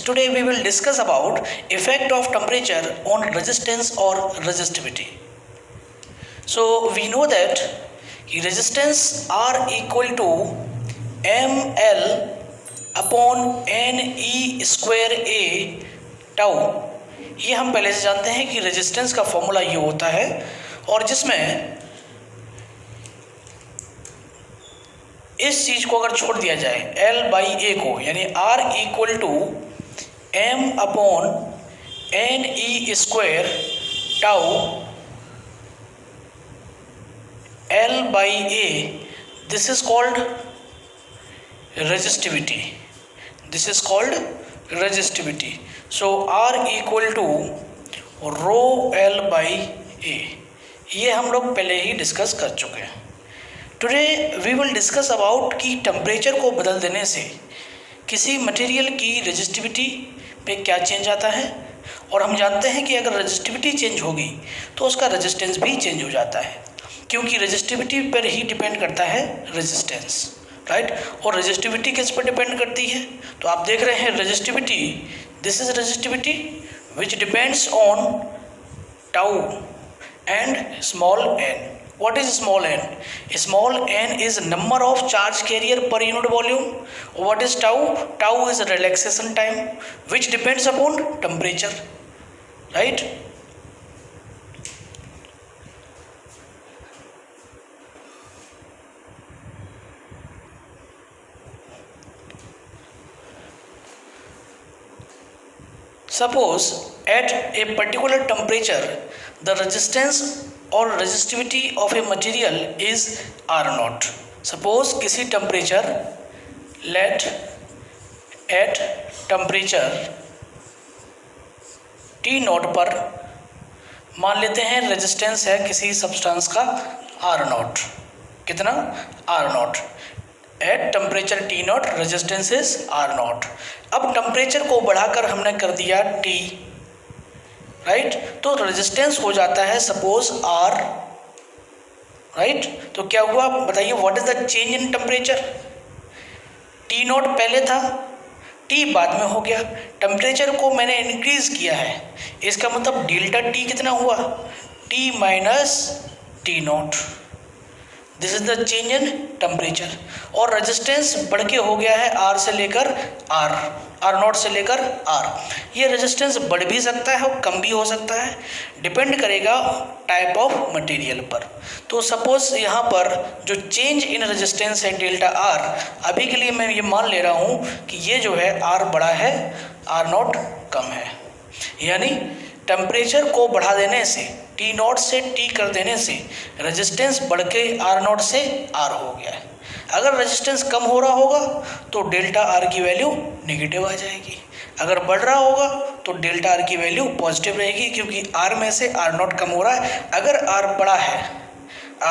today we will discuss about effect of temperature on resistance or resistivity. So we know that resistance R equal to ml upon ne square a tau. ये हम पहले से जानते हैं कि resistance का formula ये होता है और जिसमें इस चीज को अगर छोड़ दिया जाए L बाई ए को, यानी R equal to m upon n e square tau L by a, this is called resistivity. This is called resistivity. So R equal to rho L by A. ये हम लोग पहले ही डिस्कस कर चुके हैं. Today we will discuss about कि temperature को बदल देने से किसी मटेरियल की रेजिस्टिविटी पे क्या चेंज आता है, और हम जानते हैं कि अगर रेजिस्टिविटी चेंज होगी तो उसका रेजिस्टेंस भी चेंज हो जाता है, क्योंकि रेजिस्टिविटी पर ही डिपेंड करता है रेजिस्टेंस, राइट. और रेजिस्टिविटी किस पर डिपेंड करती है, तो आप देख रहे हैं resistivity, this is resistivity which depends on tau and small n. What is small n? Small n is number of charge carrier per unit volume. What is tau? Tau is relaxation time which depends upon temperature, right? Suppose at a particular temperature the resistance और resistivity of a material is R naught. Suppose किसी temperature let at temperature T not पर मान लेते हैं resistance है किसी substance का R not. कितना? R not. At temperature T not resistance is R not. अब टेम्परेचर को बढ़ाकर हमने कर दिया T, राइट, तो रेजिस्टेंस हो जाता है सपोज R, राइट. तो क्या हुआ बताइए, what is the change in temperature? T not पहले था, T बाद में हो गया, टेम्परेचर को मैंने इंक्रीज किया है, इसका मतलब डेल्टा T कितना हुआ? T minus T not. This is the change in temperature. और रेजिस्टेंस बढ़ के हो गया है R से लेकर R नॉट से लेकर R. ये रेजिस्टेंस बढ़ भी सकता है और कम भी हो सकता है, डिपेंड करेगा टाइप ऑफ मटेरियल पर. तो सपोज यहाँ पर जो चेंज इन रेजिस्टेंस है डेल्टा R, अभी के लिए मैं ये मान ले रहा हूँ कि ये जो है R बड़ा है, R नॉट कम है, यानी टेम्परेचर को बढ़ा देने से T नॉट से T कर देने से रेजिस्टेंस बढ़ के R नॉट से R हो गया है. अगर रेजिस्टेंस कम हो रहा होगा तो डेल्टा R की वैल्यू नेगेटिव आ जाएगी, अगर बढ़ रहा होगा तो डेल्टा R की वैल्यू पॉजिटिव रहेगी, क्योंकि R में से R नॉट कम हो रहा है. अगर R बड़ा है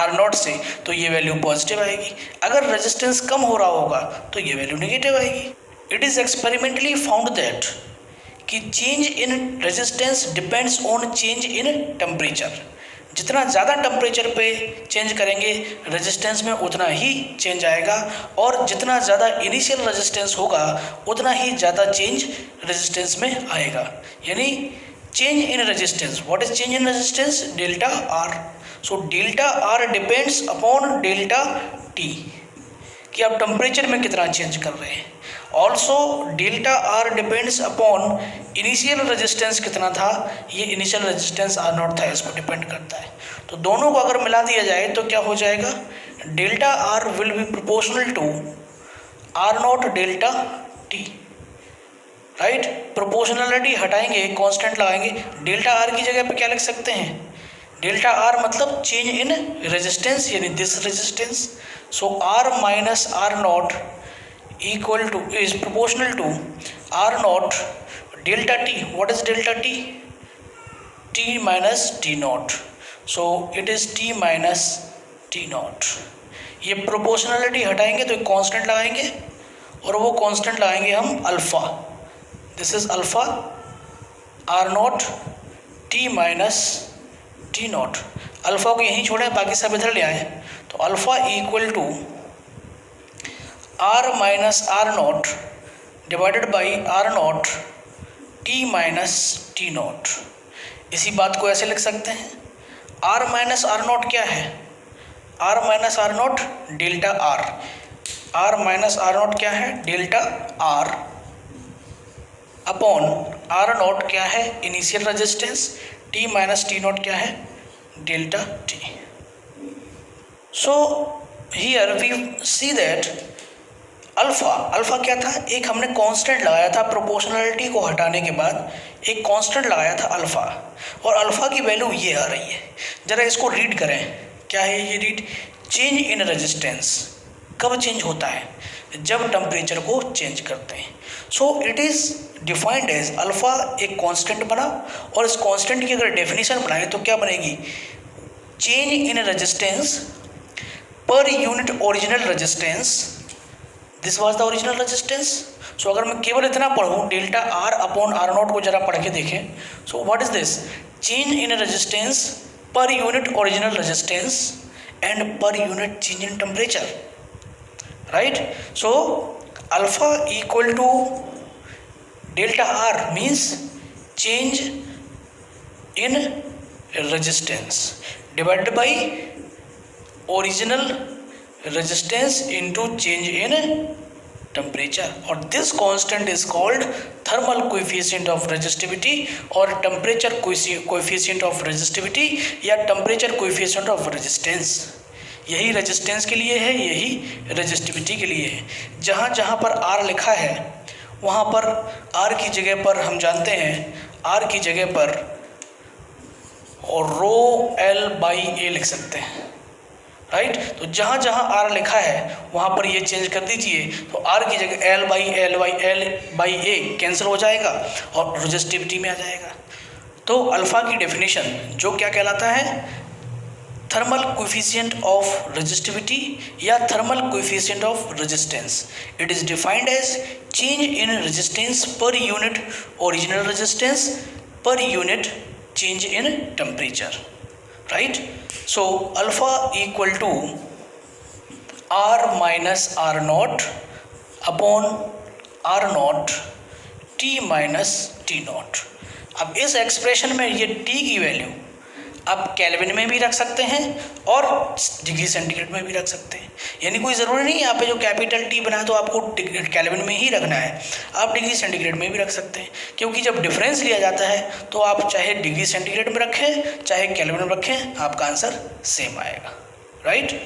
R नॉट से तो ये वैल्यू पॉजिटिव आएगी, अगर रेजिस्टेंस कम हो रहा होगा तो ये वैल्यू नेगेटिव आएगी. It is experimentally found that कि change in resistance depends on change in temperature. जितना ज़्यादा टेम्परेचर पे चेंज करेंगे रेजिस्टेंस में उतना ही चेंज आएगा, और जितना ज़्यादा इनिशियल रेजिस्टेंस होगा उतना ही ज़्यादा चेंज रेजिस्टेंस में आएगा. यानी change in resistance, what is change in resistance? Delta R. So delta R depends upon delta T, कि आप टेम्परेचर में कितना चेंज कर रहे हैं. Also delta R depends upon initial resistance कितना था, ये इनिशियल रेजिस्टेंस R नॉट था, इस पर डिपेंड करता है. तो दोनों को अगर मिला दिया जाए तो क्या हो जाएगा? Delta R will be proportional to R naught delta T, right. Proportionality हटाएंगे, कांस्टेंट लगाएंगे, डेल्टा R की जगह पे क्या लिख सकते हैं? डेल्टा R मतलब चेंज इन रेजिस्टेंस, यानी this resistance. So R minus R naught equal to is proportional to R naught delta T. What is delta T? T minus T naught. So it is T minus T naught. ये proportionality हटाएंगे तो एक constant लगाएंगे, और वो constant लगाएंगे हम alpha. This is alpha R naught T minus T naught. Alpha को यहीं छोड़ें, बाकी सब इधर ले आए, तो alpha equal to R minus R naught divided by R naught T minus T naught. इसी बात को ऐसे लिख सकते हैं, आर माइनस आर नॉट क्या है, R minus R naught delta R, R minus R naught क्या है, delta R upon R naught क्या है, initial resistance, T minus T naught क्या है, delta T. So here we see that alpha क्या था, एक हमने कांस्टेंट लगाया था प्रोपोर्शनलिटी को हटाने के बाद, एक कांस्टेंट लगाया था अल्फ़ा, और अल्फ़ा की वैल्यू ये आ रही है। ज़रा इसको रीड करें, क्या है ये रीड, चेंज इन रेजिस्टेंस कब चेंज होता है, जब टेम्परेचर को चेंज करते हैं। So it is defined as alpha एक कांस्टेंट बना, और इस कांस्टेंट की अगर डेफिनेशन बनाए तो क्या बनेगी, change in resistance per unit original resistance, this was the original resistance. So अगर मैं केवल इतना पढ़ूँ, delta R upon R naught को जरा पढ़ के देखें, so what is this, change in resistance per unit original resistance and per unit change in temperature, right. So alpha equal to delta R means change in resistance divided by original resistance into change in temperature, और this constant is called thermal coefficient of resistivity और temperature coefficient of resistivity या temperature coefficient of resistance। यही resistance के लिए है, यही resistivity के लिए है। जहाँ जहाँ पर R लिखा है वहाँ पर R की जगह पर हम जानते हैं, R की जगह पर और रो L बाई ए लिख सकते हैं, राइट। तो जहाँ जहाँ आर लिखा है वहाँ पर ये चेंज कर दीजिए, तो आर की जगह एल बाई ए कैंसिल हो जाएगा और रेजिस्टिविटी में आ जाएगा। तो अल्फ़ा की डेफिनेशन जो क्या कहलाता है, थर्मल कोएफिशिएंट ऑफ रेजिस्टिविटी या thermal coefficient of resistance. It is defined as change in resistance per unit original resistance per unit change in temperature, right. So alpha equal to R minus R naught upon R naught T minus T naught। अब इस expression में ये T की value आप kelvin में भी रख सकते हैं और डिग्री सेंटीग्रेड में भी रख सकते हैं, यानी कोई ज़रूरी नहीं है यहाँ पे जो कैपिटल T बना है तो आपको केल्विन में ही रखना है, आप डिग्री सेंटीग्रेड में भी रख सकते हैं, क्योंकि जब डिफरेंस लिया जाता है तो आप चाहे डिग्री सेंटीग्रेड में रखें चाहे केल्विन में रखें, आपका आंसर सेम आएगा, right.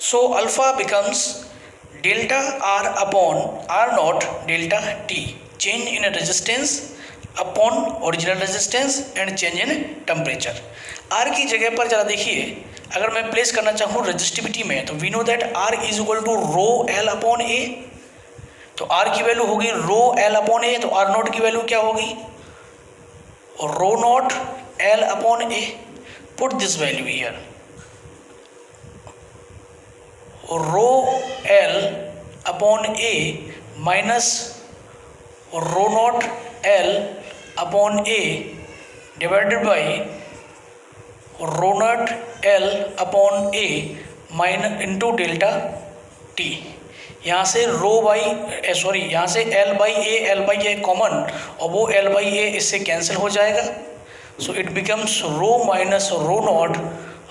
So alpha becomes delta R upon R naught delta T, change in resistance upon original resistance and change in temperature. R की जगह पर जरा देखिए, अगर मैं प्लेस करना चाहूँ रेजिस्टिविटी में, तो we know that R is equal to rho L upon A, तो आर की वैल्यू होगी रो एल अपॉन ए, तो आर नॉट की वैल्यू क्या होगी, rho naught L upon A. Put this value here, rho L upon A minus rho naught L upon A divided by rho naught L upon A minus into delta T. यहाँ से रो by sorry यहाँ से L by A common, और वो L by ए इससे cancel हो जाएगा। So it becomes rho minus rho naught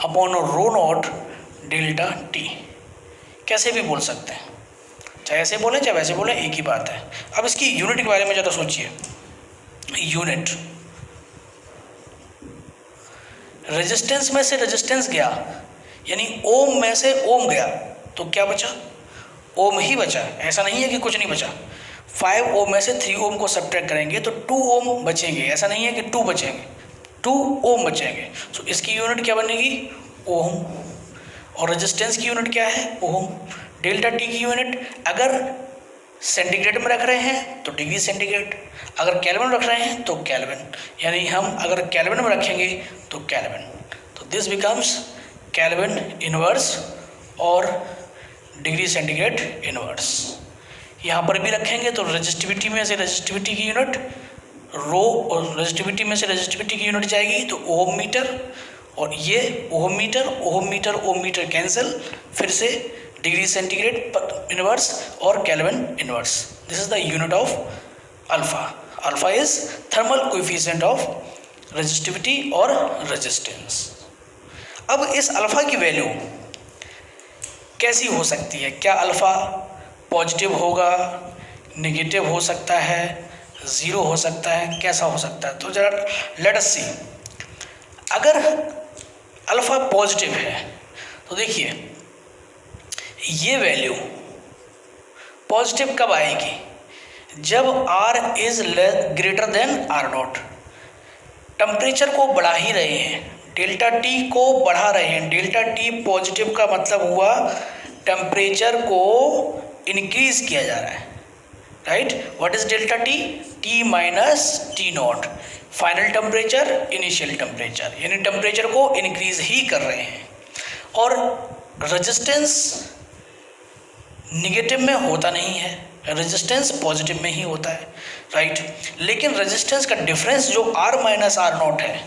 upon rho naught delta T. कैसे भी बोल सकते हैं, चाहे ऐसे बोलें चाहे वैसे बोलें, एक ही बात है। अब इसकी यूनिट के बारे में ज़्यादा सोचिए। यूनिट, रेजिस्टेंस में से रेजिस्टेंस गया, यानी ओम में से ओम गया, तो क्या बचा, ओम ही बचा। ऐसा नहीं है कि कुछ नहीं बचा। 5 ओम में से 3 ओम को सब्ट्रैक्ट करेंगे तो 2 ओम बचेंगे, ऐसा नहीं है कि 2 बचेंगे, 2 ओम बचेंगे। सो इसकी यूनिट क्या बनेगी, ओम, और रेजिस्टेंस की यूनिट क्या है, ओम। डेल्टा टी की यूनिट अगर सेंटीग्रेड में रख रहे हैं तो डिग्री सेंटीग्रेड, अगर केल्विन में रख रहे हैं तो केल्विन, यानी हम अगर केल्विन में रखेंगे तो केल्विन, तो दिस बिकम्स केल्विन इनवर्स और डिग्री सेंटीग्रेड इनवर्स। यहाँ पर भी रखेंगे तो रेजिस्टिविटी में से रेजिस्टिविटी की यूनिट रो, और रेजिस्टिविटी में से रेजिस्टिविटी की यूनिट जाएगी तो ओम मीटर, और ये ओम मीटर ओम मीटर ओम मीटर कैंसिल, फिर से डिग्री सेंटीग्रेड इनवर्स और kelvin inverse. This is the unit of alpha. Alpha is thermal coefficient of resistivity और रेजिस्टेंस। अब इस अल्फा की वैल्यू कैसी हो सकती है? क्या अल्फा पॉजिटिव होगा, नेगेटिव हो सकता है, ज़ीरो हो सकता है, कैसा हो सकता है? तो जरा लेट अस सी। अगर अल्फा पॉजिटिव है तो देखिए ये वैल्यू पॉजिटिव कब आएगी? जब R is greater than R0। Temperature को बढ़ा ही रहे हैं, डेल्टा टी को बढ़ा रहे हैं। डेल्टा टी पॉजिटिव का मतलब हुआ टेम्परेचर को इंक्रीज किया जा रहा है, right? What is delta T? T minus T not, final temperature, initial temperature, यानी टेम्परेचर को इंक्रीज ही कर रहे हैं। और रेजिस्टेंस निगेटिव में होता नहीं है, रेजिस्टेंस पॉजिटिव में ही होता है, राइट? लेकिन रेजिस्टेंस का डिफरेंस जो R माइनस आर नॉट है,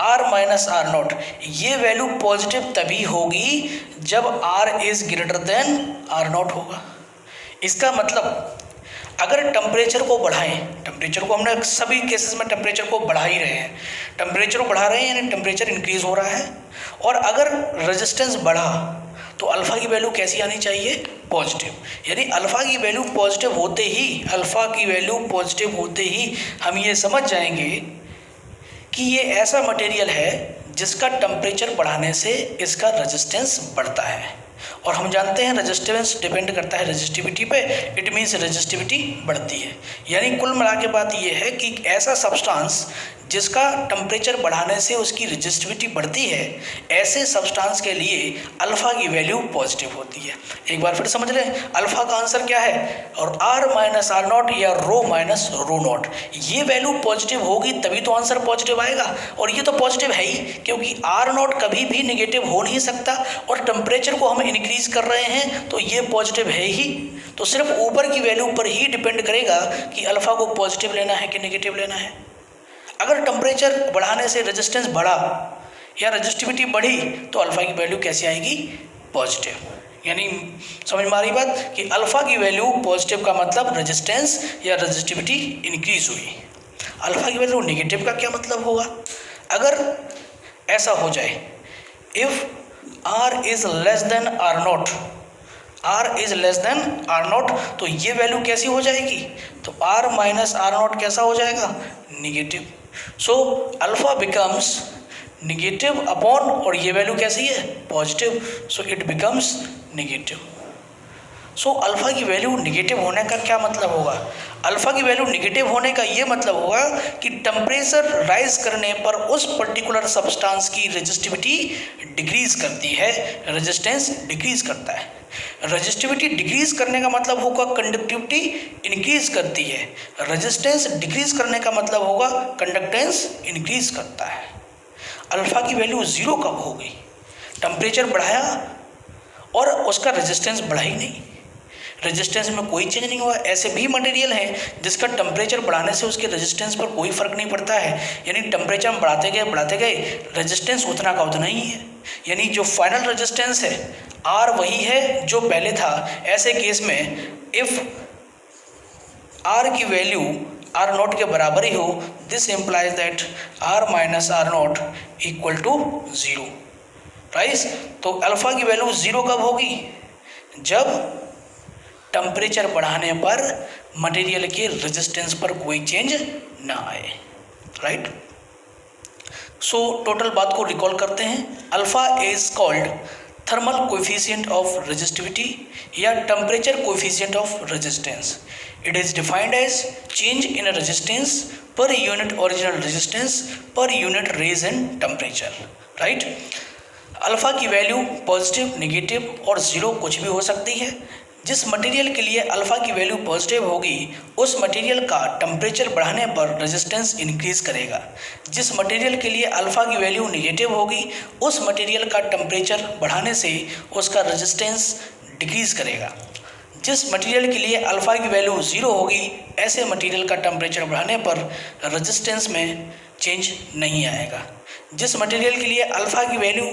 R माइनस आर नॉट, ये वैल्यू पॉजिटिव तभी होगी जब R is greater than R not होगा। इसका मतलब अगर टेम्परेचर को बढ़ाएं, टेम्परेचर को हमने सभी केसेस में टेम्परेचर को बढ़ा ही रहे हैं, टेम्परेचर को बढ़ा रहे हैं यानी टेम्परेचर इंक्रीज हो रहा है। और अगर रेजिस्टेंस बढ़ा तो अल्फा की वैल्यू कैसी आनी चाहिए? पॉजिटिव। यानी अल्फा की वैल्यू पॉजिटिव होते ही, अल्फा की वैल्यू पॉजिटिव होते ही हम ये समझ जाएंगे कि ये ऐसा मटेरियल है जिसका टेम्परेचर बढ़ाने से इसका रेजिस्टेंस बढ़ता है। और हम जानते हैं रेजिस्टेंस डिपेंड करता है रेजिस्टिविटी पे, इट मीन्स रेजिस्टिविटी बढ़ती है। यानी कुल मिला के बात ये है कि ऐसा सब्सटेंस जिसका टेम्परेचर बढ़ाने से उसकी रेजिस्टिविटी बढ़ती है, ऐसे सब्सटेंस के लिए अल्फा की वैल्यू पॉजिटिव होती है। एक बार फिर समझ लें, अल्फा का आंसर क्या है? और R माइनस आर नॉट या रो माइनस रो नॉट, ये वैल्यू पॉजिटिव होगी तभी तो आंसर पॉजिटिव आएगा। और ये तो पॉजिटिव है ही, क्योंकि R नॉट कभी भी निगेटिव हो नहीं सकता और टेम्परेचर को हम इंक्रीज कर रहे हैं तो ये पॉजिटिव है ही। तो सिर्फ ऊपर की वैल्यू पर ही डिपेंड करेगा कि अल्फा को पॉजिटिव लेना है कि नेगेटिव लेना है। अगर टेम्परेचर बढ़ाने से रेजिस्टेंस बढ़ा या रेजिस्टिविटी बढ़ी तो अल्फा की वैल्यू कैसी आएगी? पॉजिटिव। यानी समझ में आ रही बात कि अल्फा की वैल्यू पॉजिटिव का मतलब रेजिस्टेंस या रेजिस्टिविटी इंक्रीज हुई। अल्फा की वैल्यू नेगेटिव का क्या मतलब होगा? अगर ऐसा हो जाए, if R is less than R naught, R is less than R naught, तो ये वैल्यू कैसी हो जाएगी? तो R माइनस आर नॉट कैसा हो जाएगा? Negative. So alpha becomes negative upon, और ये वैल्यू कैसी है? Positive, so it becomes negative. So alpha की वैल्यू निगेटिव होने का क्या मतलब होगा? अल्फा की वैल्यू निगेटिव होने का ये मतलब होगा कि टेम्परेचर राइज करने पर उस पर्टिकुलर सब्सटेंस की रेजिस्टिविटी डिक्रीज करती है, रेजिस्टेंस डिक्रीज करता है। रेजिस्टिविटी डिक्रीज करने का मतलब होगा कंडक्टिविटी इंक्रीज करती है, रेजिस्टेंस डिक्रीज करने का मतलब होगा कंडक्टेंस इंक्रीज करता है। अल्फा की वैल्यू ज़ीरो कब होगी? टेम्परेचर बढ़ाया और उसका रेजिस्टेंस बढ़ा ही नहीं, रेजिस्टेंस में कोई चेंज नहीं हुआ। ऐसे भी मटेरियल हैं जिसका टेम्परेचर बढ़ाने से उसके रेजिस्टेंस पर कोई फ़र्क नहीं पड़ता है, यानी टेम्परेचर हम बढ़ाते गए रेजिस्टेंस उतना का उतना ही है। यानी जो फाइनल रेजिस्टेंस है R वही है जो पहले था। ऐसे केस में इफ़ R की वैल्यू आर नॉट के बराबर ही हो, this implies that R minus R naught equal to zero, right? तो अल्फा की वैल्यू ज़ीरो कब होगी? जब टेम्परेचर बढ़ाने पर मटेरियल के रेजिस्टेंस पर कोई चेंज ना आए, राइट? सो टोटल बात को रिकॉल करते हैं। Alpha is called thermal coefficient of resistivity या temperature coefficient of resistance. It is defined as change in resistance per unit original resistance per unit rise in temperature, right? Alpha की value positive, negative और zero कुछ भी हो सकती है। जिस material के लिए अल्फा की वैल्यू पॉजिटिव होगी उस मटेरियल का टेम्परेचर बढ़ाने पर रेजिस्टेंस इंक्रीज करेगा। जिस मटेरियल के लिए अल्फा की वैल्यू नेगेटिव होगी उस मटेरियल का टेम्परेचर बढ़ाने से उसका रेजिस्टेंस डिक्रीज करेगा। जिस मटेरियल के लिए अल्फा की वैल्यू ज़ीरो होगी ऐसे मटेरियल का टेम्परेचर बढ़ाने पर रेजिस्टेंस में चेंज नहीं आएगा। जिस मटेरियल के लिए अल्फ़ा की वैल्यू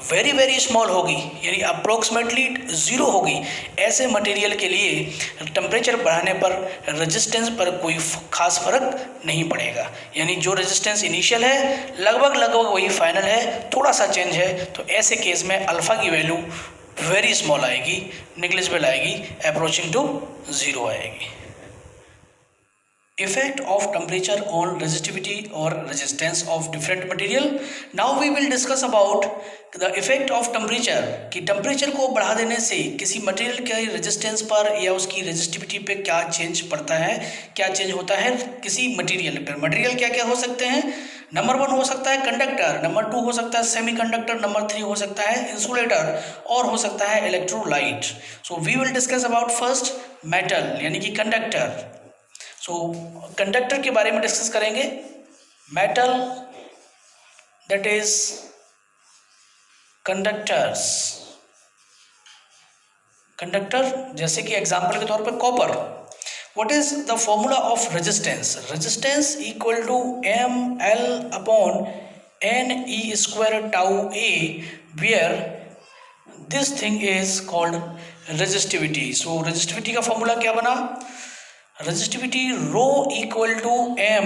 वेरी वेरी स्मॉल होगी यानी अप्रोक्सीमेटली 0 होगी, ऐसे मटेरियल के लिए टेम्परेचर बढ़ाने पर रेजिस्टेंस पर कोई खास फर्क नहीं पड़ेगा। यानी जो रेजिस्टेंस इनिशियल है लगभग वही फाइनल है, थोड़ा सा चेंज है, तो ऐसे केस में अल्फ़ा की वैल्यू वेरी स्मॉल आएगी, नेग्लिजिबल आएगी, अप्रोचिंग टू 0 आएगी। Effect of temperature on resistivity or resistance of different material. Now we will discuss about the effect of temperature कि टेम्परेचर को बढ़ा देने से किसी मटेरियल के रेजिस्टेंस पर या उसकी रेजिस्टिविटी पे क्या चेंज पड़ता है, क्या चेंज होता है किसी मटेरियल पर। मटेरियल क्या क्या हो सकते हैं? नंबर 1 हो सकता है कंडक्टर, नंबर 2 हो सकता है सेमीकंडक्टर, नंबर 3 हो सकता है इंसुलेटर और हो सकता है electrolyte. So we will discuss about first metal यानी कि कंडक्टर। कंडक्टर के बारे में डिस्कस करेंगे। Metal that is conductors. Conductor जैसे कि एग्जांपल के तौर पर copper. What is the formula of resistance? Resistance equal to ml upon ne square tau a where this thing is called resistivity. So resistivity का formula क्या बना? Resistivity rho equal to m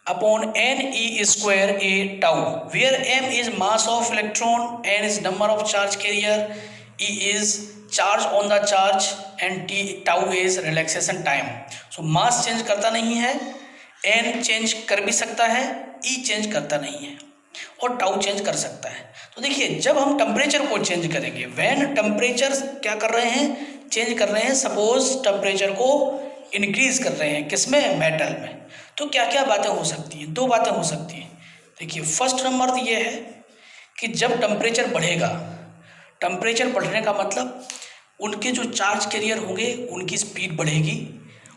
upon ne square a tau, where m is mass of electron, n is number of charge carrier, e is charge on the charge and tau is relaxation time. So mass change करता नहीं है, n change कर भी सकता है, e change करता नहीं है और टाउ चेंज कर सकता है। तो देखिए जब हम टेम्परेचर को चेंज करेंगे, व्हेन टेम्परेचर क्या कर रहे हैं? चेंज कर रहे हैं। सपोज टेम्परेचर को इंक्रीज कर रहे हैं, किसमें? मेटल में। तो क्या क्या बातें हो सकती हैं? 2 बातें हो सकती हैं। देखिए फर्स्ट नंबर तो ये है कि जब टेम्परेचर बढ़ेगा, टेम्परेचर बढ़ने का मतलब उनके जो चार्ज कैरियर होंगे उनकी स्पीड बढ़ेगी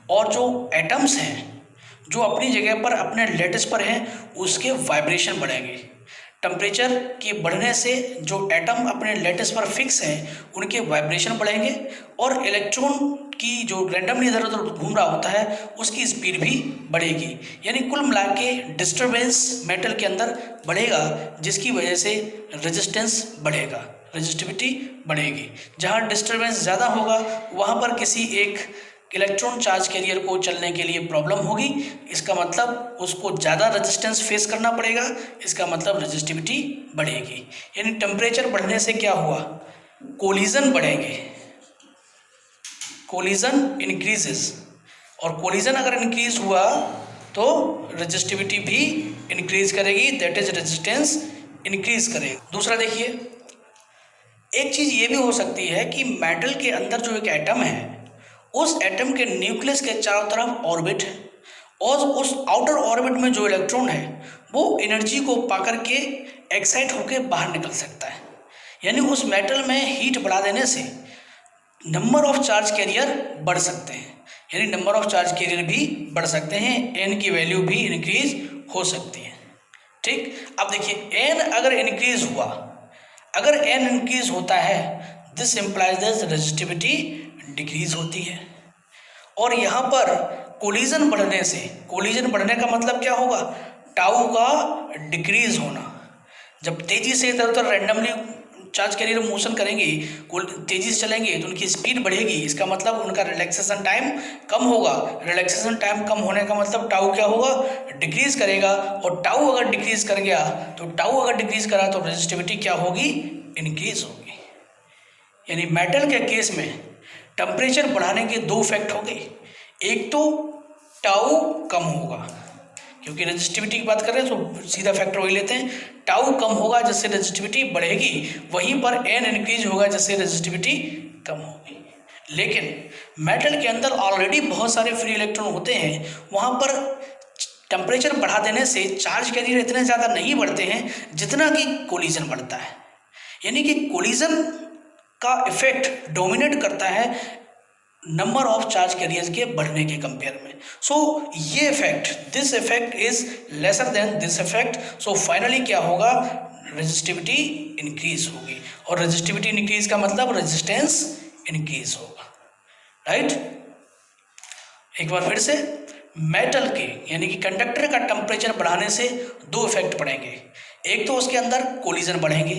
और जो एटम्स हैं जो अपनी जगह पर अपने लेटिस पर हैं उसके वाइब्रेशन बढ़ेंगे। टेम्परेचर के बढ़ने से जो एटम अपने लेटिस पर फिक्स हैं उनके वाइब्रेशन बढ़ेंगे और इलेक्ट्रॉन की जो रैंडमली इधर उधर घूम रहा होता है उसकी स्पीड भी बढ़ेगी। यानी कुल मिला के डिस्टर्बेंस मेटल के अंदर बढ़ेगा जिसकी वजह से रेजिस्टेंस बढ़ेगा, रेजिस्टिविटी बढ़ेगी। जहाँ डिस्टर्बेंस ज़्यादा होगा वहाँ पर किसी एक इलेक्ट्रॉन चार्ज कैरियर को चलने के लिए प्रॉब्लम होगी, इसका मतलब उसको ज़्यादा रेजिस्टेंस फेस करना पड़ेगा, इसका मतलब रेजिस्टिविटी बढ़ेगी। यानी टेम्परेचर बढ़ने से क्या हुआ? कोलिजन बढ़ेंगे, कोलिजन इंक्रीजेस, और कोलिजन अगर इंक्रीज हुआ तो रेजिस्टिविटी भी इंक्रीज करेगी, दैट इज रेजिस्टेंस इंक्रीज करेगी। दूसरा देखिए, एक चीज़ ये भी हो सकती है कि मेटल के अंदर जो एक एटम है उस एटम के न्यूक्लियस के चारों तरफ ऑर्बिट है और उस आउटर ऑर्बिट में जो इलेक्ट्रॉन है वो एनर्जी को पाकर के एक्साइट होकर बाहर निकल सकता है। यानी उस मेटल में हीट बढ़ा देने से नंबर ऑफ चार्ज कैरियर बढ़ सकते हैं, यानी नंबर ऑफ चार्ज कैरियर भी बढ़ सकते हैं, एन की वैल्यू भी इंक्रीज हो सकती है। ठीक, अब देखिए एन अगर इंक्रीज हुआ, अगर एन इंक्रीज होता है this implies that resistivity decrease होती है। और यहाँ पर कोलिजन बढ़ने से, कोलिजन बढ़ने का मतलब क्या होगा? टाउ का डिक्रीज होना। जब तेजी से इधर उधर रैंडमली चार्ज कैरियर मोशन करेंगे, तेजी से चलेंगे तो उनकी स्पीड बढ़ेगी, इसका मतलब उनका रिलैक्सेशन टाइम कम होगा। रिलैक्सेशन टाइम कम होने का मतलब टाउ क्या होगा? डिक्रीज करेगा, और टाउ अगर डिक्रीज कर गया तो टाउ अगर डिक्रीज करा तो रेजिस्टिविटी क्या होगी? इंक्रीज होगी। यानी मेटल के केस में टेम्परेचर बढ़ाने के 2 इफेक्ट हो गए। एक तो टाउ कम होगा, क्योंकि रेजिस्टिविटी की बात कर रहे हैं तो सीधा फैक्टर वही लेते हैं, टाउ कम होगा जिससे रेजिस्टिविटी बढ़ेगी, वहीं पर एन इंक्रीज होगा जिससे रेजिस्टिविटी कम होगी। लेकिन मेटल के अंदर ऑलरेडी बहुत सारे फ्री इलेक्ट्रॉन होते हैं, वहाँ पर टेम्परेचर बढ़ा देने से चार्ज कैरियर इतने ज़्यादा नहीं बढ़ते हैं जितना कि कोलिजन बढ़ता है। यानी कि कोलिजन का इफेक्ट डोमिनेट करता है नंबर ऑफ चार्ज कैरियर्स के बढ़ने के कंपेयर में। सो ये effect, this effect is lesser than this effect. So finally क्या होगा? रेजिस्टिविटी इंक्रीज होगी, और रेजिस्टिविटी इंक्रीज का मतलब रेजिस्टेंस इंक्रीज होगा। राइट, एक बार फिर से, मेटल के यानी कि कंडक्टर का टेम्परेचर बढ़ाने से 2 इफेक्ट पड़ेंगे। एक तो उसके अंदर कोलिजन बढ़ेंगे,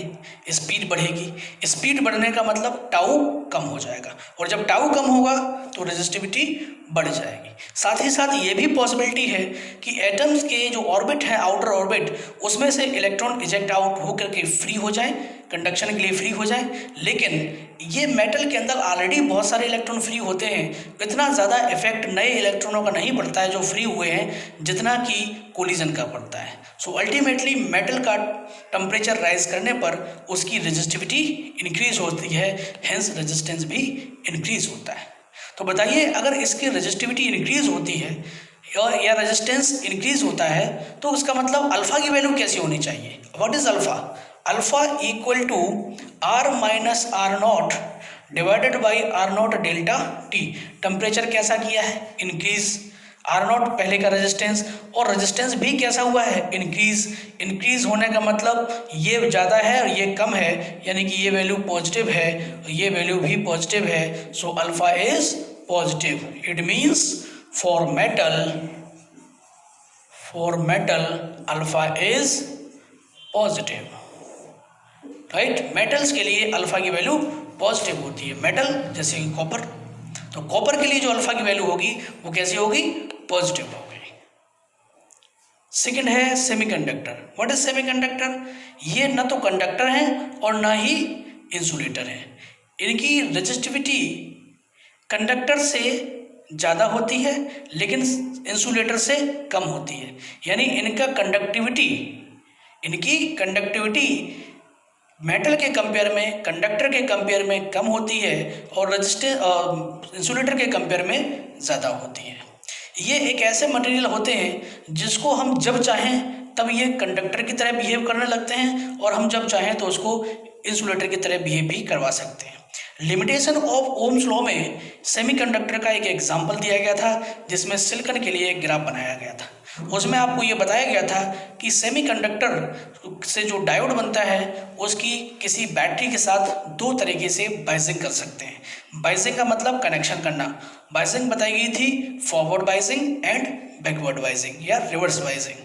स्पीड बढ़ेगी, स्पीड बढ़ने का मतलब टाउ कम हो जाएगा, और जब टाउ कम होगा तो रेजिस्टिविटी बढ़ जाएगी। साथ ही साथ ये भी पॉसिबिलिटी है कि एटम्स के जो ऑर्बिट है, आउटर ऑर्बिट, उसमें से इलेक्ट्रॉन इजेक्ट आउट होकर के फ्री हो जाए, कंडक्शन के लिए फ्री हो जाए। लेकिन ये मेटल के अंदर ऑलरेडी बहुत सारे इलेक्ट्रॉन फ्री होते हैं, इतना ज़्यादा इफेक्ट नए इलेक्ट्रॉनों का नहीं पड़ता है जो फ्री हुए हैं जितना कि कोलिजन का पड़ता है। सो अल्टीमेटली मेटल का टेम्परेचर राइज करने पर उसकी रेजिस्टिविटी इंक्रीज होती है, हेंस रेजिस्टेंस भी इंक्रीज होता है। तो बताइए, अगर इसकी रेजिस्टिविटी इंक्रीज होती है और या रेजिस्टेंस इंक्रीज होता है तो उसका मतलब अल्फा की वैल्यू कैसी होनी चाहिए? What is alpha? Alpha equal to R minus R naught divided by R naught delta T. Temperature कैसा किया है? इंक्रीज। आर नॉट पहले का रेजिस्टेंस, और रेजिस्टेंस भी कैसा हुआ है? इंक्रीज। इंक्रीज होने का मतलब ये ज़्यादा है और ये कम है, यानी कि ये वैल्यू पॉजिटिव है और ये वैल्यू भी पॉजिटिव है। So alpha is positive. It means for metal alpha is positive, right. Metals के लिए अल्फा की वैल्यू पॉजिटिव होती है। मेटल जैसे कि कॉपर, तो कॉपर के लिए जो अल्फा की वैल्यू होगी वो कैसी होगी? पॉजिटिव होगी। सेकंड है सेमीकंडक्टर। What is semiconductor? ये न तो कंडक्टर है और ना ही इंसुलेटर है। इनकी रेजिस्टिविटी कंडक्टर से ज़्यादा होती है लेकिन इंसुलेटर से कम होती है, यानी इनकी कंडक्टिविटी मेटल के कंपेयर में, कंडक्टर के कंपेयर में कम होती है और इंसुलेटर के कंपेयर में ज़्यादा होती है। ये एक ऐसे मटेरियल होते हैं जिसको हम जब चाहें तब ये कंडक्टर की तरह बिहेव करने लगते हैं और हम जब चाहें तो उसको इंसुलेटर की तरह बिहेव भी करवा सकते हैं। लिमिटेशन ऑफ ओम्स लॉ में सेमीकंडक्टर का एक एग्जाम्पल दिया गया था जिसमें सिलिकॉन के लिए एक ग्राफ बनाया गया था। उसमें आपको ये बताया गया था कि सेमीकंडक्टर से जो डायोड बनता है उसकी किसी बैटरी के साथ दो तरीके से बाइजिंग कर सकते हैं। बाइजिंग का मतलब कनेक्शन करना। बाइजिंग बताई गई थी फॉरवर्ड बाइजिंग एंड बैकवर्ड बाइजिंग या रिवर्स बाइजिंग।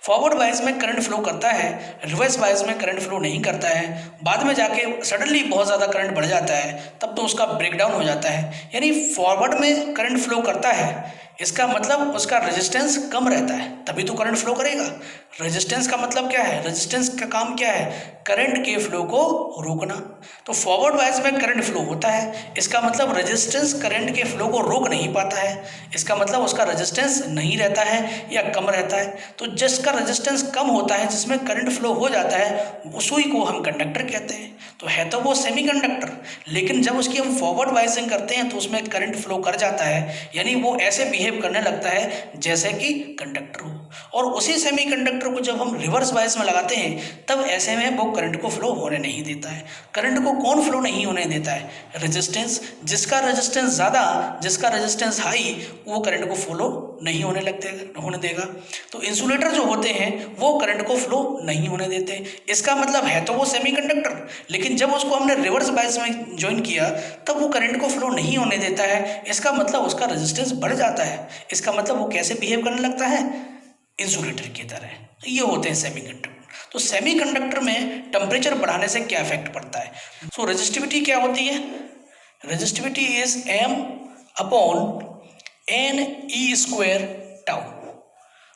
फॉरवर्ड बायस में करंट फ्लो करता है, रिवर्स बायस में करंट फ्लो नहीं करता है। बाद में जाके सडनली बहुत ज़्यादा करंट बढ़ जाता है, तब तो उसका ब्रेकडाउन हो जाता है। यानी फॉरवर्ड में करंट फ्लो करता है, इसका मतलब उसका रेजिस्टेंस कम रहता है, तभी तो करंट फ्लो करेगा। रेजिस्टेंस का मतलब क्या है? रेजिस्टेंस का काम क्या है? करंट के फ्लो को रोकना। तो फॉरवर्ड बायस में करंट फ्लो होता है, इसका मतलब रेजिस्टेंस करंट के फ्लो को रोक नहीं पाता है, इसका मतलब उसका रेजिस्टेंस नहीं रहता है या कम रहता है। तो जिसका रेजिस्टेंस कम होता है, जिसमें करंट फ्लो हो जाता है, उसी को हम कंडक्टर कहते हैं। तो है तो वो सेमीकंडक्टर, लेकिन जब उसकी हम फॉरवर्ड बायसिंग करते हैं तो उसमें करंट फ्लो कर जाता है, यानी वो ऐसे बिहेव करने लगता है जैसे कि कंडक्टर हो। और उसी सेमीकंडक्टर को जब हम रिवर्स बायस में लगाते हैं तब ऐसे में वो करंट को फ्लो होने नहीं देता है। करंट को कौन फ्लो नहीं होने देता है? रेजिस्टेंस। जिसका रेजिस्टेंस ज़्यादा, जिसका रेजिस्टेंस हाई, वो करंट को फ्लो नहीं होने देगा। तो इंसुलेटर जो होते हैं वो करंट को फ्लो नहीं होने देते। इसका मतलब है तो वो सेमीकंडक्टर, लेकिन जब उसको हमने रिवर्स बायस में ज्वाइन किया तब वो करंट को फ्लो नहीं होने देता है। इसका मतलब उसका रेजिस्टेंस बढ़ जाता है। इसका मतलब वो कैसे बिहेव करने लगता है? इंसुलेटर की तरह। तो ये होते हैं सेमीकंडक्टर। तो सेमीकंडक्टर में टेम्परेचर बढ़ाने से क्या इफेक्ट पड़ता है? सो रेजिस्टिविटी क्या होती है? Resistivity is m upon n e square tau.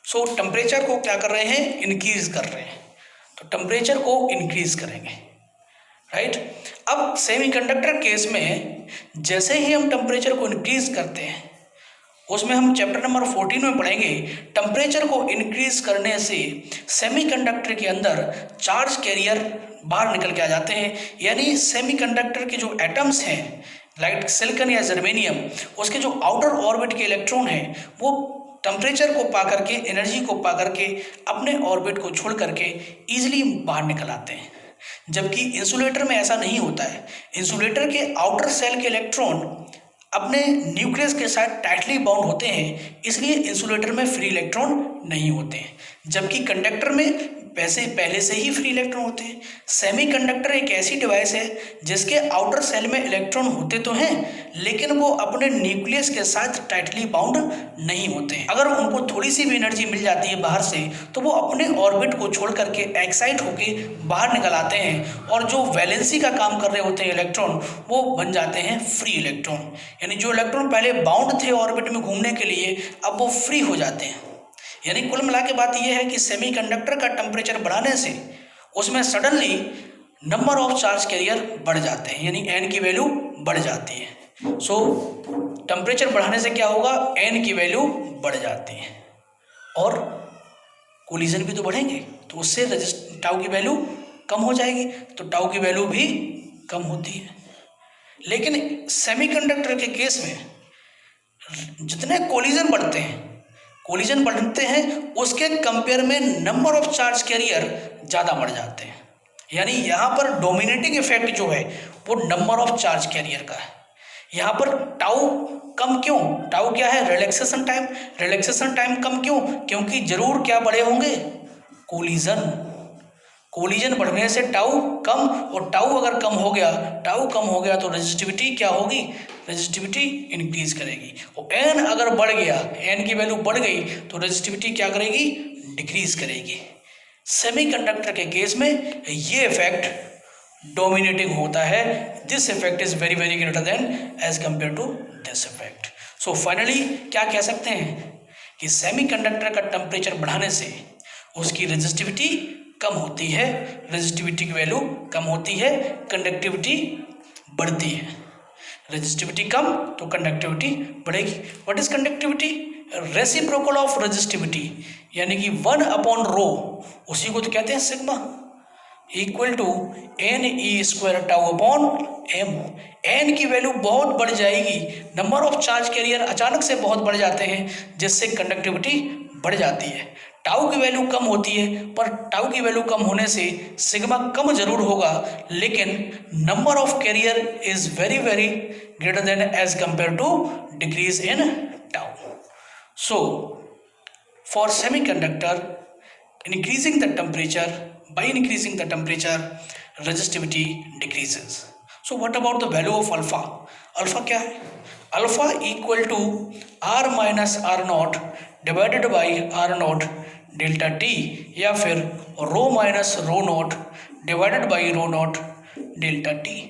So temperature को क्या कर रहे हैं? इंक्रीज कर रहे हैं, तो टेम्परेचर को इंक्रीज करेंगे, राइट। अब सेमीकंडक्टर केस में जैसे ही हम टेम्परेचर को इंक्रीज करते हैं, उसमें हम चैप्टर नंबर 14 में पढ़ेंगे, टेम्परेचर को इंक्रीज करने से सेमीकंडक्टर के अंदर चार्ज कैरियर बाहर निकल के आ जाते हैं। यानी सेमीकंडक्टर के जो एटम्स हैं, लाइक सिलिकॉन या जर्मेनियम, उसके जो आउटर ऑर्बिट के इलेक्ट्रॉन हैं वो टेम्परेचर को पा करके, एनर्जी को पा करके अपने ऑर्बिट को छोड़ करके ईजिली बाहर निकल आते हैं। जबकि इंसुलेटर में ऐसा नहीं होता है। इंसुलेटर के आउटर सेल के इलेक्ट्रॉन अपने न्यूक्लियस के साथ टाइटली बाउंड होते हैं, इसलिए इंसुलेटर में फ्री इलेक्ट्रॉन नहीं होते हैं। जबकि कंडक्टर में पहले से ही फ्री इलेक्ट्रॉन होते हैं। सेमीकंडक्टर एक ऐसी डिवाइस है जिसके आउटर सेल में इलेक्ट्रॉन होते तो हैं, लेकिन वो अपने न्यूक्लियस के साथ टाइटली बाउंड नहीं होते हैं। अगर उनको थोड़ी सी भी एनर्जी मिल जाती है बाहर से तो वो अपने ऑर्बिट को छोड़ करके एक्साइट होके बाहर निकल आते हैं, और जो वैलेंसी का काम कर रहे होते हैं इलेक्ट्रॉन, वो बन जाते हैं फ्री इलेक्ट्रॉन। यानी जो इलेक्ट्रॉन पहले बाउंड थे ऑर्बिट में घूमने के लिए, अब वो फ्री हो जाते हैं। यानी कुल मिला के बात यह है कि सेमीकंडक्टर का टेम्परेचर बढ़ाने से उसमें suddenly number of charge career बढ़ जाते हैं, यानी एन की वैल्यू बढ़ जाती है। सो टेम्परेचर बढ़ाने से क्या होगा, एन की वैल्यू बढ़ जाती है और कोलिजन भी तो बढ़ेंगे, तो उससे टाउ की वैल्यू कम हो जाएगी, तो टाउ की वैल्यू भी कम होती है। लेकिन सेमीकंडक्टर के केस में जितने कोलिजन बढ़ते हैं उसके कंपेयर में नंबर ऑफ चार्ज कैरियर ज़्यादा बढ़ जाते हैं। यानी यहाँ पर डोमिनेटिंग इफेक्ट जो है वो नंबर ऑफ चार्ज कैरियर का है। यहाँ पर टाउ कम क्यों, टाउ क्या है, रिलैक्सेशन टाइम कम क्यों, क्योंकि जरूर क्या बड़े होंगे, कोलिजन बढ़ने से टाउ कम, और टाउ अगर कम हो गया तो रेजिस्टिविटी क्या होगी, रेजिस्टिविटी इंक्रीज करेगी। और एन अगर बढ़ गया, एन की वैल्यू बढ़ गई तो रेजिस्टिविटी क्या करेगी, डिक्रीज करेगी। सेमीकंडक्टर के केस में ये इफेक्ट डोमिनेटिंग होता है। This effect is very very greater than as compare to this effect. So finally क्या कह सकते हैं कि सेमीकंडक्टर का टेम्परेचर बढ़ाने से उसकी रेजिस्टिविटी कम होती है, रेजिस्टिविटी की वैल्यू कम होती है, कंडक्टिविटी बढ़ती है। रेजिस्टिविटी कम तो कंडक्टिविटी बढ़ेगी। What is conductivity, reciprocal of resistivity, यानी कि 1/ρ, उसी को तो कहते हैं sigma, equal to NE² tau upon m। N की वैल्यू बहुत बढ़ जाएगी, नंबर ऑफ चार्ज कैरियर अचानक से बहुत बढ़ जाते हैं जिससे कंडक्टिविटी बढ़ जाती है। टाउ की वैल्यू कम होती है, पर टाउ की वैल्यू कम होने से सिग्मा कम जरूर होगा, लेकिन number of carrier is very very greater than as compare to decrease in tau. So for semiconductor, increasing the temperature, by increasing the temperature resistivity decreases. So what about the value of alpha? Alpha क्या है, alpha equal to r minus r naught divided by r naught delta t, या फिर rho minus rho naught divided by rho naught delta t।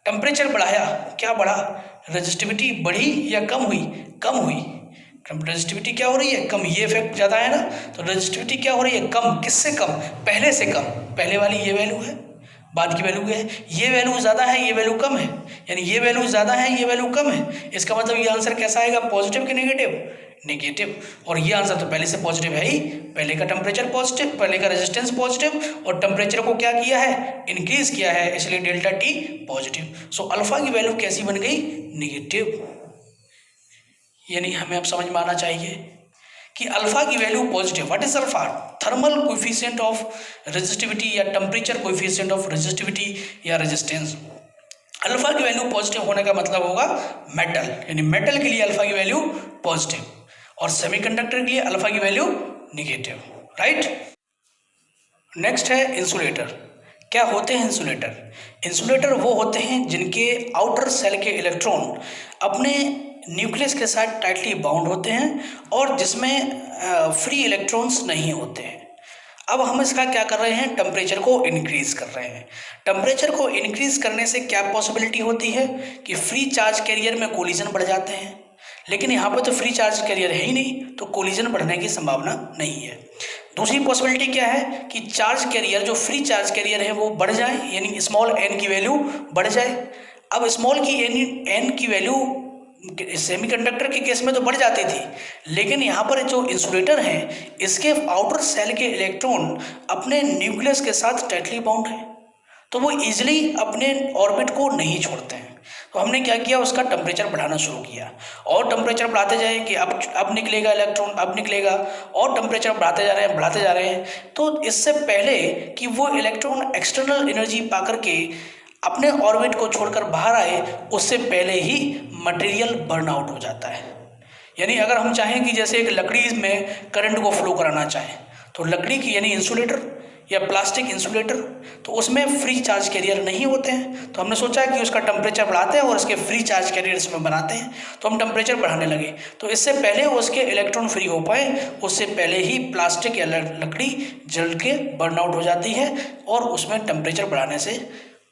Temperature बढ़ाया, क्या बढ़ा, resistivity बढ़ी या कम हुई, कम हुई। रेजिस्टिविटी क्या हो रही है, कम, ये इफेक्ट ज़्यादा है ना, तो रेजिस्टिविटी क्या हो रही है, कम। किससे कम, पहले से कम। पहले वाली ये वैल्यू है, बाद की वैल्यू है, ये वैल्यू ज़्यादा है, ये वैल्यू कम है, यानी ये वैल्यू ज़्यादा है, ये वैल्यू कम है। इसका मतलब ये आंसर कैसा आएगा, पॉजिटिव कि नेगेटिव, नेगेटिव। और ये आंसर तो पहले से पॉजिटिव है ही, पहले का टेम्परेचर पॉजिटिव, पहले का रेजिस्टेंस पॉजिटिव, और टेम्परेचर को क्या किया है, इंक्रीज किया है, इसलिए delta T positive. So alpha की वैल्यू कैसी बन गई, नेगेटिव। यानी हमें अब समझ में आना चाहिए कि अल्फा की value positive. What is alpha, thermal coefficient of resistivity या टेम्परेचर कोएफिशिएंट ऑफ रेजिस्टिविटी या रेजिस्टेंस। अल्फा की वैल्यू पॉजिटिव होने का मतलब होगा मेटल, यानी मेटल के लिए अल्फा की वैल्यू पॉजिटिव, और सेमीकंडक्टर के लिए अल्फा की वैल्यू नेगेटिव, राइट। नेक्स्ट है इंसुलेटर। क्या होते हैं इंसुलेटर, इंसुलेटर वो होते हैं जिनके आउटर सेल के इलेक्ट्रॉन अपने न्यूक्लियस के साथ टाइटली बाउंड होते हैं और जिसमें फ्री इलेक्ट्रॉन्स नहीं होते हैं। अब हम इसका क्या कर रहे हैं, टेम्परेचर को इंक्रीज कर रहे हैं। टेम्परेचर को इंक्रीज करने से क्या पॉसिबिलिटी होती है कि फ्री चार्ज कैरियर में कोलिजन बढ़ जाते हैं, लेकिन यहाँ पर तो फ्री चार्ज कैरियर है ही नहीं, तो कोलिजन बढ़ने की संभावना नहीं है। दूसरी पॉसिबिलिटी क्या है कि चार्ज कैरियर, जो फ्री चार्ज कैरियर है वो बढ़ जाए, यानी स्मॉल एन की वैल्यू बढ़ जाए। अब स्मॉल की एन की वैल्यू सेमीकंडक्टर के केस में तो बढ़ जाती थी, लेकिन यहाँ पर जो इंसुलेटर है इसके आउटर सेल के इलेक्ट्रॉन अपने न्यूक्लियस के साथ टाइटली बाउंड है, तो वो इजीली अपने ऑर्बिट को नहीं छोड़ते हैं। तो हमने क्या किया, उसका टेम्परेचर बढ़ाना शुरू किया, और टेम्परेचर बढ़ाते जाए कि अब निकलेगा इलेक्ट्रॉन, अब निकलेगा, और टेम्परेचर बढ़ाते जा रहे हैं। तो इससे पहले कि वो इलेक्ट्रॉन एक्सटर्नल एनर्जी पा करके अपने ऑर्बिट को छोड़कर बाहर आए, उससे पहले ही मटेरियल बर्न आउट हो जाता है। यानी अगर हम चाहें कि जैसे एक लकड़ी में करंट को फ्लो कराना चाहें, तो लकड़ी की यानी इंसुलेटर या प्लास्टिक इंसुलेटर, तो उसमें फ्री चार्ज कैरियर नहीं होते हैं। तो हमने सोचा कि उसका टेम्परेचर बढ़ाते हैं और उसके फ्री चार्ज कैरियर इसमें बनाते हैं, तो हम टेम्परेचर बढ़ाने लगे। तो इससे पहले उसके इलेक्ट्रॉन फ्री हो पाए, उससे पहले ही प्लास्टिक या लकड़ी जल के बर्न आउट हो जाती है और उसमें टेम्परेचर बढ़ाने से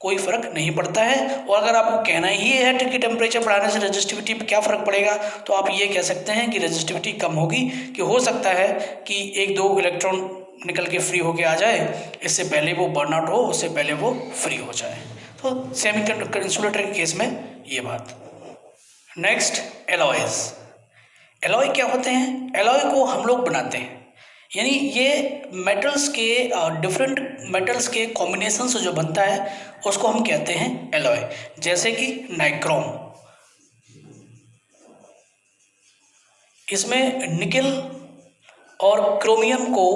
कोई फर्क नहीं पड़ता है। और अगर आपको कहना ही है कि टेम्परेचर बढ़ाने से रेजिस्टिविटी पे क्या फ़र्क पड़ेगा, तो आप ये कह सकते हैं कि रेजिस्टिविटी कम होगी, कि हो सकता है कि 1-2 इलेक्ट्रॉन निकल के फ्री होके आ जाए, इससे पहले वो बर्न आउट हो, उससे पहले वो फ्री हो जाए। तो सेमीकंडक्टर इंसुलेटर के केस में ये बात। Next, alloys. एलॉय क्या होते हैं? एलॉय को हम लोग बनाते हैं, यानी ये मेटल्स के डिफरेंट मेटल्स के कॉम्बिनेशन से जो बनता है उसको हम कहते हैं एलॉय। जैसे कि नाइक्रोम, इसमें निकेल और क्रोमियम को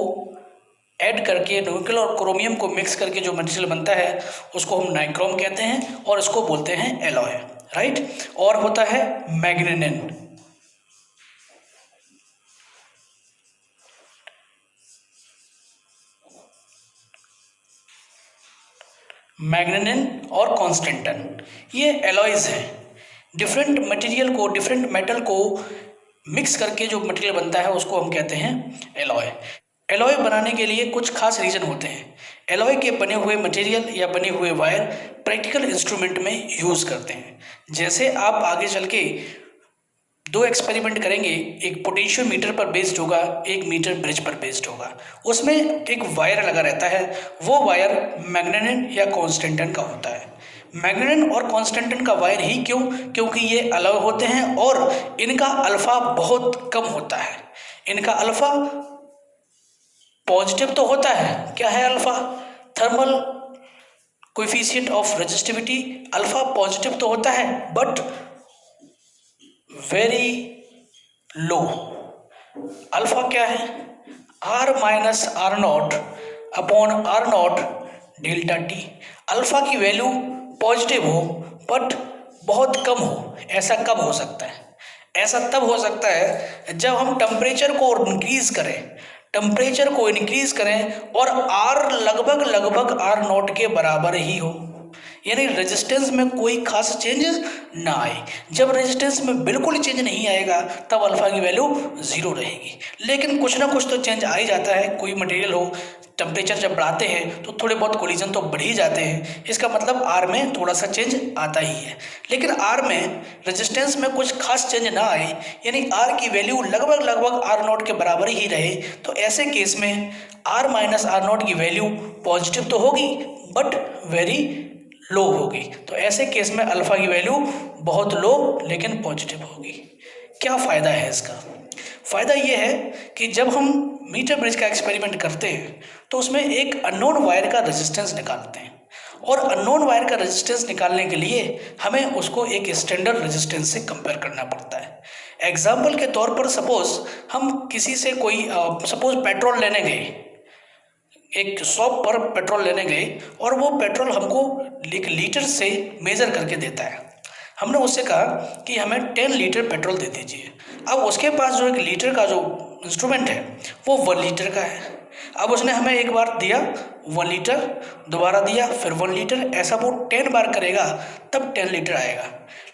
ऐड करके, निकेल और क्रोमियम को मिक्स करके जो मटेरियल बनता है उसको हम नाइक्रोम कहते हैं और इसको बोलते हैं एलॉय, राइट। और होता है मैग्नेनिन। मैग्नेनिन और कॉन्स्टेंटन, ये एलॉयज हैं। डिफरेंट मटेरियल को, डिफरेंट मेटल को मिक्स करके जो मटेरियल बनता है उसको हम कहते हैं एलॉय। एलॉय बनाने के लिए कुछ खास रीज़न होते हैं। एलॉय के बने हुए मटेरियल या बने हुए वायर प्रैक्टिकल इंस्ट्रूमेंट में यूज़ करते हैं। जैसे आप आगे चल के 2 एक्सपेरिमेंट करेंगे, एक पोटेंशियोमीटर पर बेस्ड होगा, एक मीटर ब्रिज पर बेस्ड होगा। उसमें एक वायर लगा रहता है, वो वायर मैग्नेनिन या कॉन्स्टेंटन का होता है। मैग्नेनिन और कॉन्स्टेंटन का वायर ही क्यों? क्योंकि ये अलग होते हैं और इनका अल्फा बहुत कम होता है। इनका अल्फा पॉजिटिव तो होता है, क्या है alpha? Thermal coefficient of resistivity, alpha positive तो होता है बट वेरी लो। अल्फा क्या है? R minus R naught upon R naught delta T. Alpha की वैल्यू पॉजिटिव हो बट बहुत कम हो। ऐसा कब हो सकता है? ऐसा तब हो सकता है जब हम टेम्परेचर को इंक्रीज करें, टेम्परेचर को इंक्रीज करें और R लगभग आर नॉट के बराबर ही हो, यानी रेजिस्टेंस में कोई खास चेंज ना आए। जब रेजिस्टेंस में बिल्कुल चेंज नहीं आएगा तब अल्फा की वैल्यू 0 रहेगी। लेकिन कुछ ना कुछ तो चेंज आ ही जाता है। कोई मटेरियल हो, टेम्परेचर जब बढ़ाते हैं तो थोड़े बहुत कोलिजन तो बढ़ ही जाते हैं, इसका मतलब आर में थोड़ा सा चेंज आता ही है। लेकिन आर में रेजिस्टेंस में कुछ खास चेंज ना आए, यानी आर की वैल्यू लगभग आर नॉट के बराबर ही रहे, तो ऐसे केस में आर माइनस आर नॉट की वैल्यू पॉजिटिव तो होगी बट वेरी लो होगी। तो ऐसे केस में अल्फा की वैल्यू बहुत लो लेकिन पॉजिटिव होगी। क्या फ़ायदा है इसका? फ़ायदा ये है कि जब हम मीटर ब्रिज का एक्सपेरिमेंट करते हैं तो उसमें एक अननोन वायर का रेजिस्टेंस निकालते हैं, और अननोन वायर का रेजिस्टेंस निकालने के लिए हमें उसको एक स्टैंडर्ड रेजिस्टेंस से कंपेयर करना पड़ता है। एग्जाम्पल के तौर पर सपोज हम किसी से कोई सपोज पेट्रोल लेने गए, एक शॉप पर पेट्रोल लेने गए और वो पेट्रोल हमको एक लीटर से मेज़र करके देता है। हमने उससे कहा कि हमें 10 लीटर पेट्रोल दे दीजिए। अब उसके पास जो 1 लीटर का जो इंस्ट्रूमेंट है वो 1 लीटर का है। अब उसने हमें एक बार दिया 1 लीटर, दोबारा दिया, फिर 1 लीटर, ऐसा वो 10 बार करेगा तब 10 लीटर आएगा।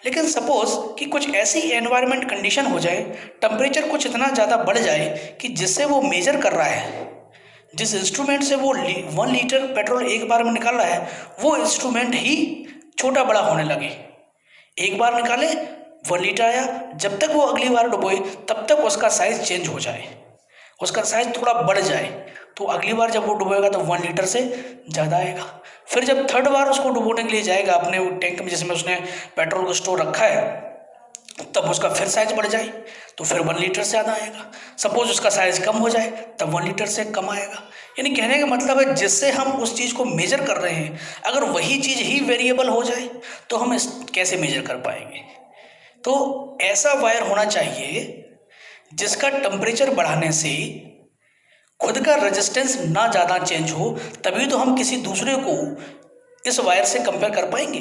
लेकिन सपोज कि कुछ ऐसी एनवायरनमेंट कंडीशन हो जाए, टेम्परेचर कुछ इतना ज़्यादा बढ़ जाए कि जिससे वो मेजर कर रहा है, जिस इंस्ट्रूमेंट से वो 1 लीटर पेट्रोल एक बार में निकाल रहा है, वो इंस्ट्रूमेंट ही छोटा बड़ा होने लगे। एक बार निकाले 1 लीटर आया, जब तक वो अगली बार डुबोए तब तक उसका साइज चेंज हो जाए, उसका साइज थोड़ा बढ़ जाए, तो अगली बार जब वो डुबोएगा तो 1 लीटर से ज़्यादा आएगा। फिर जब थर्ड बार उसको डुबोने के लिए जाएगा अपने वो टैंक में जिसमें उसने पेट्रोल को स्टोर रखा है, तब उसका फिर साइज बढ़ जाए तो फिर 1 लीटर से ज़्यादा आएगा। सपोज उसका साइज कम हो जाए तब 1 लीटर से कम आएगा। यानी कहने का मतलब है जिससे हम उस चीज़ को मेजर कर रहे हैं, अगर वही चीज़ ही वेरिएबल हो जाए तो हम कैसे मेजर कर पाएंगे? तो ऐसा वायर होना चाहिए जिसका टेम्परेचर बढ़ाने से खुद का रेजिस्टेंस ना ज़्यादा चेंज हो, तभी तो हम किसी दूसरे को इस वायर से कंपेयर कर पाएंगे।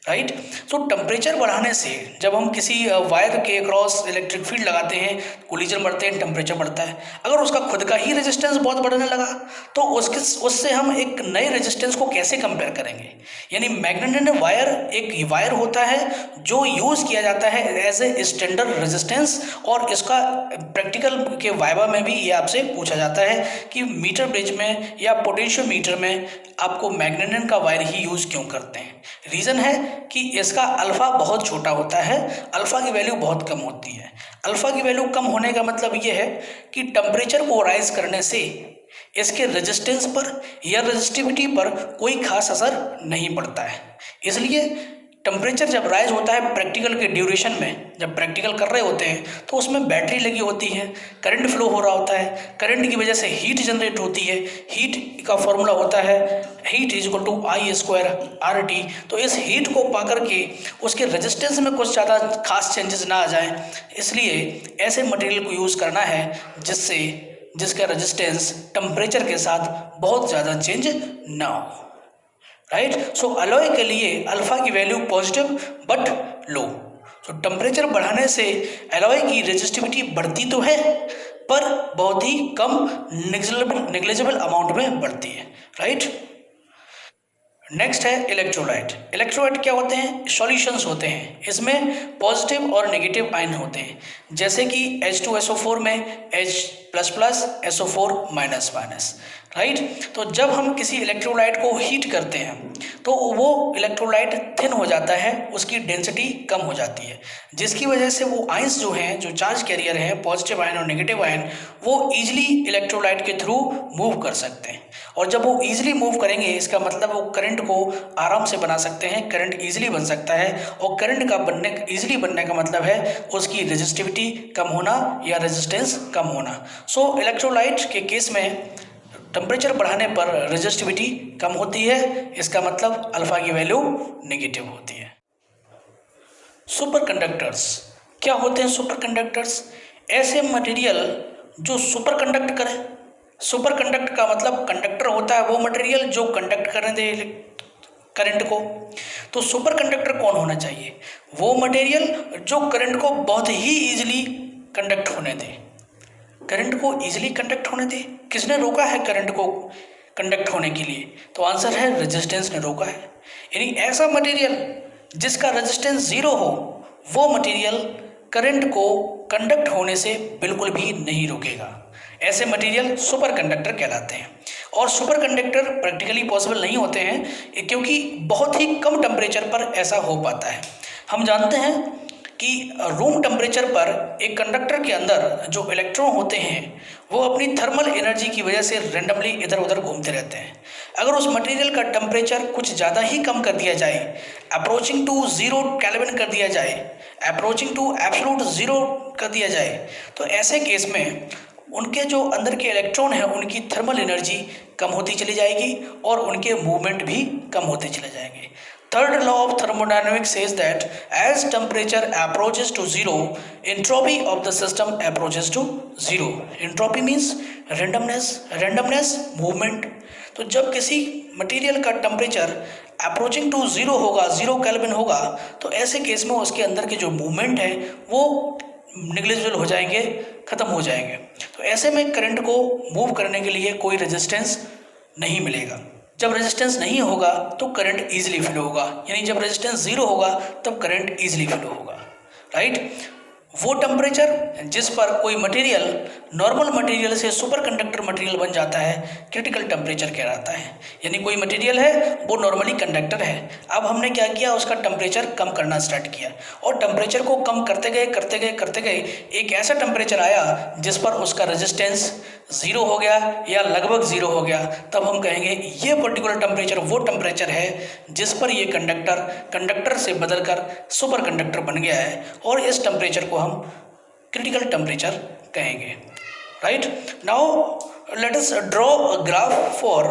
राइट। सो टेम्परेचर बढ़ाने से जब हम किसी वायर के अक्रॉस इलेक्ट्रिक फील्ड लगाते हैं, कोलिजन बढ़ते हैं, टेम्परेचर बढ़ता है। अगर उसका खुद का ही रेजिस्टेंस बहुत बढ़ने लगा तो उससे हम एक नए रेजिस्टेंस को कैसे कंपेयर करेंगे। यानी मैग्नेटिक वायर एक वायर होता है जो यूज़ किया जाता है एज ए स्टैंडर्ड रेजिस्टेंस, और इसका प्रैक्टिकल के वाइवा में भी ये आपसे पूछा जाता है कि मीटर ब्रिज में या पोटेंशियोमीटर में आपको मैग्नेटिक का वायर ही यूज़ क्यों करते हैं। रीज़न है कि इसका अल्फ़ा बहुत छोटा होता है, अल्फ़ा की वैल्यू बहुत कम होती है। अल्फ़ा की वैल्यू कम होने का मतलब ये है कि टेम्परेचर को राइज करने से इसके रेजिस्टेंस पर या रेजिस्टिविटी पर कोई खास असर नहीं पड़ता है। इसलिए टेम्परेचर जब राइज होता है प्रैक्टिकल के ड्यूरेशन में, जब प्रैक्टिकल कर रहे होते हैं तो उसमें बैटरी लगी होती है, करंट फ्लो हो रहा होता है, करंट की वजह से हीट जनरेट होती है। हीट का फॉर्मूला होता है heat is equal to I²RT। तो इस हीट को पा करके उसके रेजिस्टेंस में कुछ ज़्यादा खास चेंजेस ना आ जाए, इसलिए ऐसे मटेरियल को यूज़ करना है जिसका रेजिस्टेंस टेम्परेचर के साथ बहुत ज़्यादा चेंज ना हो। राइट। सो अलॉय के लिए अल्फा की value positive but low. So temperature बढ़ाने से अलॉय की रेजिस्टिविटी बढ़ती तो है पर बहुत ही कम नेग्लिजिबल अमाउंट में बढ़ती है। राइट। नेक्स्ट है इलेक्ट्रोलाइट। इलेक्ट्रोलाइट क्या होते हैं? सॉल्यूशंस होते हैं, इसमें पॉजिटिव और नेगेटिव आयन होते हैं, जैसे कि H2SO4 में H++, SO4-। राइट। तो जब हम किसी इलेक्ट्रोलाइट को हीट करते हैं तो वो इलेक्ट्रोलाइट थिन हो जाता है, उसकी डेंसिटी कम हो जाती है, जिसकी वजह से वो आयंस जो हैं, जो चार्ज कैरियर हैं, पॉजिटिव आयन और नेगेटिव आयन, वो ईजिली इलेक्ट्रोलाइट के थ्रू मूव कर सकते हैं। और जब वो ईजिली मूव करेंगे इसका मतलब वो करंट को आराम से बना सकते हैं, करंट ईजिली बन सकता है। और करंट का ईजिली बनने का मतलब है उसकी रेजिस्टिविटी कम होना या रेजिस्टेंस कम होना। सो इलेक्ट्रोलाइट के केस में टेम्परेचर बढ़ाने पर रेजिस्टिविटी कम होती है, इसका मतलब अल्फा की वैल्यू नेगेटिव होती है। सुपर कंडक्टर्स क्या होते हैं? सुपर कंडक्टर्स ऐसे मटेरियल जो सुपर कंडक्ट करे। सुपर कंडक्ट का मतलब कंडक्टर होता है वो मटेरियल जो कंडक्ट करने दे करंट को। तो सुपर कंडक्टर कौन होना चाहिए? वो मटेरियल जो करंट को बहुत ही ईजिली कंडक्ट होने दे, करंट को ईजिली कंडक्ट होने दे। किसने रोका है करंट को कंडक्ट होने के लिए? तो आंसर है रेजिस्टेंस ने रोका है। यानी ऐसा मटेरियल जिसका रेजिस्टेंस जीरो हो वो मटेरियल करंट को कंडक्ट होने से बिल्कुल भी नहीं रोकेगा। ऐसे मटेरियल सुपर कंडक्टर कहलाते हैं। और सुपर कंडक्टर प्रैक्टिकली पॉसिबल नहीं होते हैं क्योंकि बहुत ही कम टेम्परेचर पर ऐसा हो पाता है। हम जानते हैं कि रूम टेम्परेचर पर एक कंडक्टर के अंदर जो इलेक्ट्रॉन होते हैं वो अपनी थर्मल एनर्जी की वजह से रेंडमली इधर उधर घूमते रहते हैं। अगर उस मटेरियल का टेम्परेचर कुछ ज़्यादा ही कम कर दिया जाए, अप्रोचिंग टू 0 केल्विन कर दिया जाए, अप्रोचिंग टू एब्सोल्यूट 0 कर दिया जाए, तो ऐसे केस में उनके जो अंदर के इलेक्ट्रॉन हैं उनकी थर्मल एनर्जी कम होती चली जाएगी और उनके मूवमेंट भी कम होते चले जाएंगे। Third law of thermodynamics says that as temperature approaches to zero, entropy of the system approaches to zero. Entropy means randomness, movement. तो जब किसी मटेरियल का टेम्परेचर अप्रोचिंग टू जीरो होगा, 0 केल्विन होगा, तो ऐसे केस में उसके अंदर के जो मूवमेंट है वो निग्लिजिबल हो जाएंगे, ख़त्म हो जाएंगे। तो ऐसे में करंट को मूव करने के लिए कोई रेजिस्टेंस नहीं मिलेगा। जब रेजिस्टेंस नहीं होगा तो करंट ईजिली फ्लो होगा, यानी जब रेजिस्टेंस जीरो होगा तब करंट ईजिली फ्लो होगा। राइट। वो टेम्परेचर जिस पर कोई मटेरियल नॉर्मल मटेरियल से सुपर कंडक्टर मटेरियल बन जाता है क्रिटिकल टेम्परेचर कहलाता है। यानी कोई मटेरियल है वो नॉर्मली कंडक्टर है, अब हमने क्या किया, उसका टेम्परेचर कम करना स्टार्ट किया और टेम्परेचर को कम करते गए एक ऐसा टेम्परेचर आया जिस पर उसका रेजिस्टेंस ज़ीरो हो गया या लगभग ज़ीरो हो गया। तब हम कहेंगे ये पर्टिकुलर टेम्परेचर वो टेम्परेचर है जिस पर ये कंडक्टर से बदलकर सुपर कंडक्टर बन गया है और इस टेम्परेचर को हम क्रिटिकल टेम्परेचर कहेंगे। Right. Now let us draw a graph for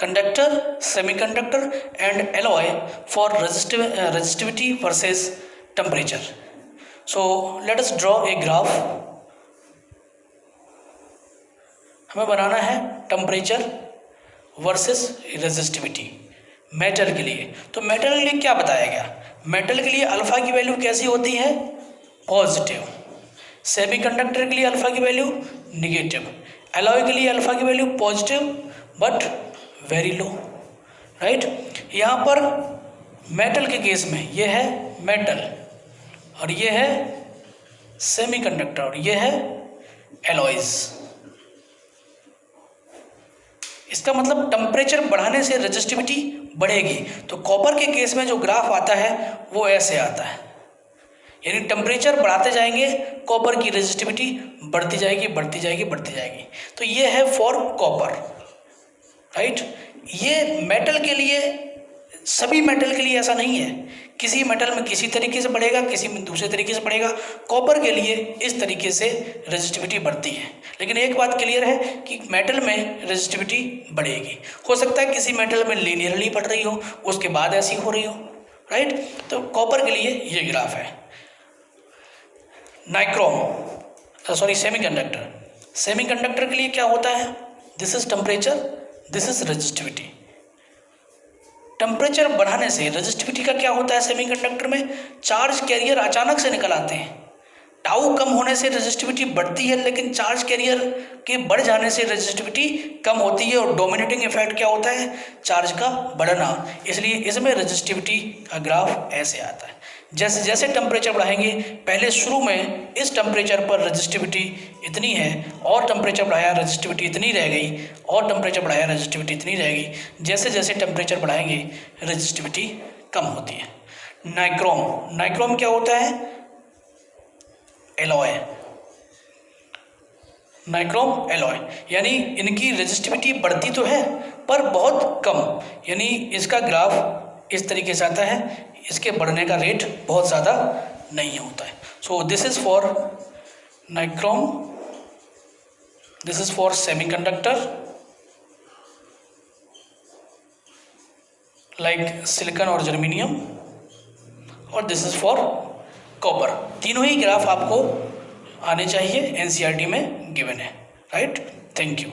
conductor, semiconductor and alloy for resistivity versus temperature. So let us draw a graph. हमें बनाना है टेम्परेचर वर्सेस रेजिस्टिविटी। मेटल के लिए। तो मेटल के लिए क्या बताया गया, मेटल के लिए अल्फा की वैल्यू कैसी होती है, पॉजिटिव। सेमीकंडक्टर के लिए अल्फा की वैल्यू निगेटिव। एलॉय के लिए अल्फा की value positive but very low, right. यहाँ पर मेटल के केस में ये है मेटल और ये है सेमीकंडक्टर और ये है एलॉयज। इसका मतलब टेम्परेचर बढ़ाने से रेजिस्टिविटी बढ़ेगी। तो कॉपर के केस में जो ग्राफ आता है वो ऐसे आता है, यानी टेम्परेचर बढ़ाते जाएंगे कॉपर की रेजिस्टिविटी बढ़ती जाएगी बढ़ती जाएगी बढ़ती जाएगी। तो ये है फॉर कॉपर, राइट। ये मेटल के लिए, सभी मेटल के लिए ऐसा नहीं है, किसी मेटल में किसी तरीके से बढ़ेगा, किसी में दूसरे तरीके से बढ़ेगा। कॉपर के लिए इस तरीके से रेजिस्टिविटी बढ़ती है। लेकिन एक बात क्लियर है कि मेटल में रेजिस्टिविटी बढ़ेगी। हो सकता है किसी मेटल में लीनियरली बढ़ रही हो, उसके बाद ऐसी हो रही हो, राइट। तो कॉपर के लिए ये ग्राफ है। नाइक्रोम सॉरी सेमीकंडक्टर, सेमीकंडक्टर के लिए क्या होता है, this is temperature, this is resistivity. Temperature बढ़ाने से रेजिस्टिविटी का क्या होता है, सेमीकंडक्टर में चार्ज कैरियर अचानक से निकल आते हैं। टाउ कम होने से रेजिस्टिविटी बढ़ती है, लेकिन चार्ज कैरियर के बढ़ जाने से रेजिस्टिविटी कम होती है और डोमिनेटिंग इफेक्ट क्या होता है, चार्ज का बढ़ना। इसलिए इसमें रेजिस्टिविटी का ग्राफ ऐसे आता है। जैसे जैसे टेम्परेचर बढ़ाएंगे, पहले शुरू में इस टेम्परेचर पर रेजिस्टिविटी इतनी है और टेम्परेचर बढ़ाया रेजिस्टिविटी इतनी रह गई और टेम्परेचर बढ़ाया रेजिस्टिविटी इतनी रह गई। जैसे जैसे टेम्परेचर बढ़ाएंगे रेजिस्टिविटी कम होती है। नाइक्रोम, नाइक्रोम क्या होता है, एलॉय, नाइक्रोम एलॉय, यानी इनकी रेजिस्टिविटी बढ़ती तो है पर बहुत कम, यानी इसका ग्राफ इस तरीके से आता है, इसके बढ़ने का रेट बहुत ज़्यादा नहीं होता है। So this is for nichrome, this is for semiconductor like silicon और जर्मेनियम, और दिस इज़ फॉर कॉपर। तीनों ही ग्राफ आपको आने चाहिए, एनसीईआरटी में गिवन है, राइट। Thank you.